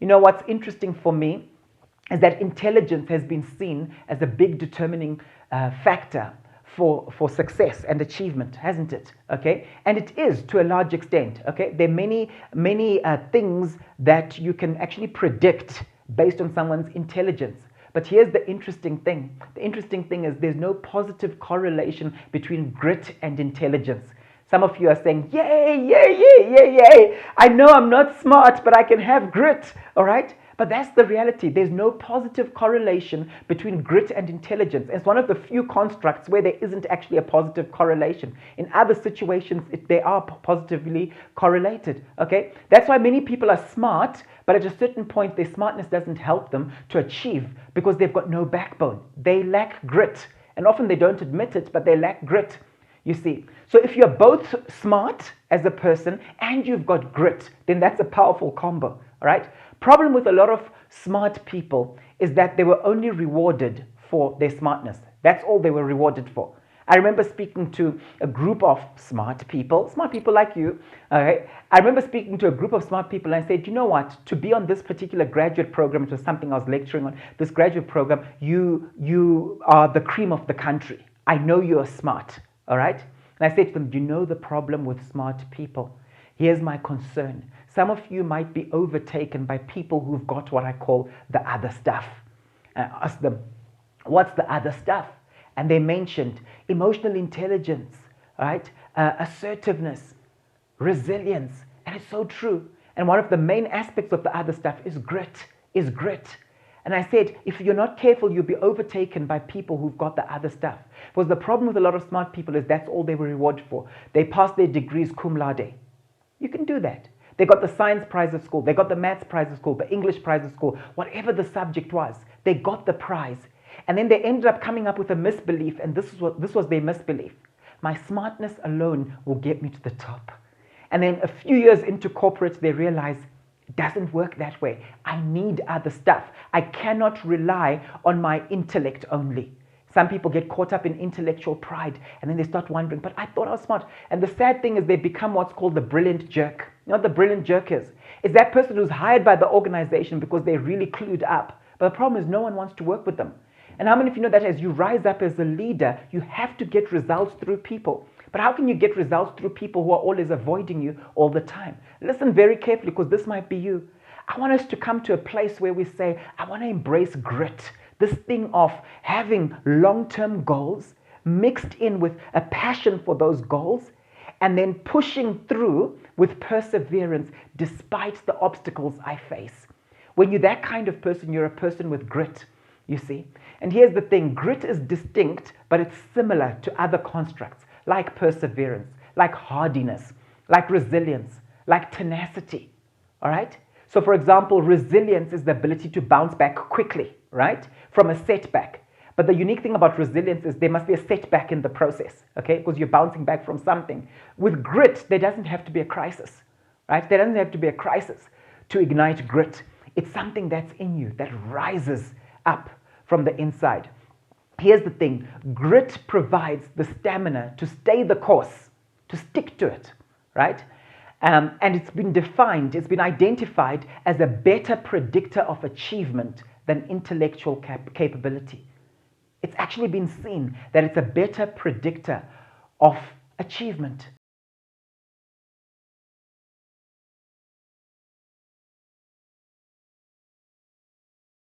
You know, what's interesting for me is that intelligence has been seen as a big determining factor for success and achievement, hasn't it? Okay, and it is to a large extent. Okay, there are many things that you can actually predict based on someone's intelligence. But here's the interesting thing. The interesting thing is there's no positive correlation between grit and intelligence. Some of you are saying, yay, yay, yay, yay, yay. I know I'm not smart, but I can have grit, all right? But that's the reality. There's no positive correlation between grit and intelligence. It's one of the few constructs where there isn't actually a positive correlation. In other situations, they are positively correlated, okay? That's why many people are smart, but at a certain point, their smartness doesn't help them to achieve because they've got no backbone. They lack grit. And often they don't admit it, but they lack grit. You see, so if you're both smart as a person and you've got grit, then that's a powerful combo, all right? Problem with a lot of smart people is that they were only rewarded for their smartness. That's all they were rewarded for. I remember speaking to a group of smart people like you. Okay? I remember speaking to a group of smart people and I said, you know what, to be on this particular graduate program, it was something I was lecturing on, this graduate program, you are the cream of the country. I know you're smart, all right? And I said to them, do you know the problem with smart people? Here's my concern. Some of you might be overtaken by people who've got what I call the other stuff. I asked them, what's the other stuff? And they mentioned emotional intelligence, right? Assertiveness, resilience. And it's so true. And one of the main aspects of the other stuff is grit. And I said, if you're not careful, you'll be overtaken by people who've got the other stuff. Because the problem with a lot of smart people is that's all they were rewarded for. They passed their degrees cum laude. You can do that. They got the science prize at school. They got the maths prize at school, the English prize at school, whatever the subject was. They got the prize. And then they ended up coming up with a misbelief, and this was their misbelief. My smartness alone will get me to the top. And then a few years into corporate, they realize it doesn't work that way. I need other stuff. I cannot rely on my intellect only. Some people get caught up in intellectual pride and then they start wondering, but I thought I was smart. And the sad thing is they become what's called the brilliant jerk. You know what the brilliant jerk is? It's that person who's hired by the organization because they're really clued up. But the problem is no one wants to work with them. And how many of you know that as you rise up as a leader, you have to get results through people? But how can you get results through people who are always avoiding you all the time? Listen very carefully because this might be you. I want us to come to a place where we say, I want to embrace grit. This thing of having long-term goals mixed in with a passion for those goals and then pushing through with perseverance despite the obstacles I face. When you're that kind of person, you're a person with grit, you see. And here's the thing, grit is distinct, but it's similar to other constructs like perseverance, like hardiness, like resilience, like tenacity, all right? So for example, resilience is the ability to bounce back quickly, right, from a setback. But the unique thing about resilience is there must be a setback in the process, okay, because you're bouncing back from something. With grit, there doesn't have to be a crisis, right? There doesn't have to be a crisis to ignite grit. It's something that's in you that rises up from the inside. Here's the thing, grit provides the stamina to stay the course, to stick to it, right? And it's been defined, it's been identified as a better predictor of achievement than intellectual capability. It's actually been seen that it's a better predictor of achievement.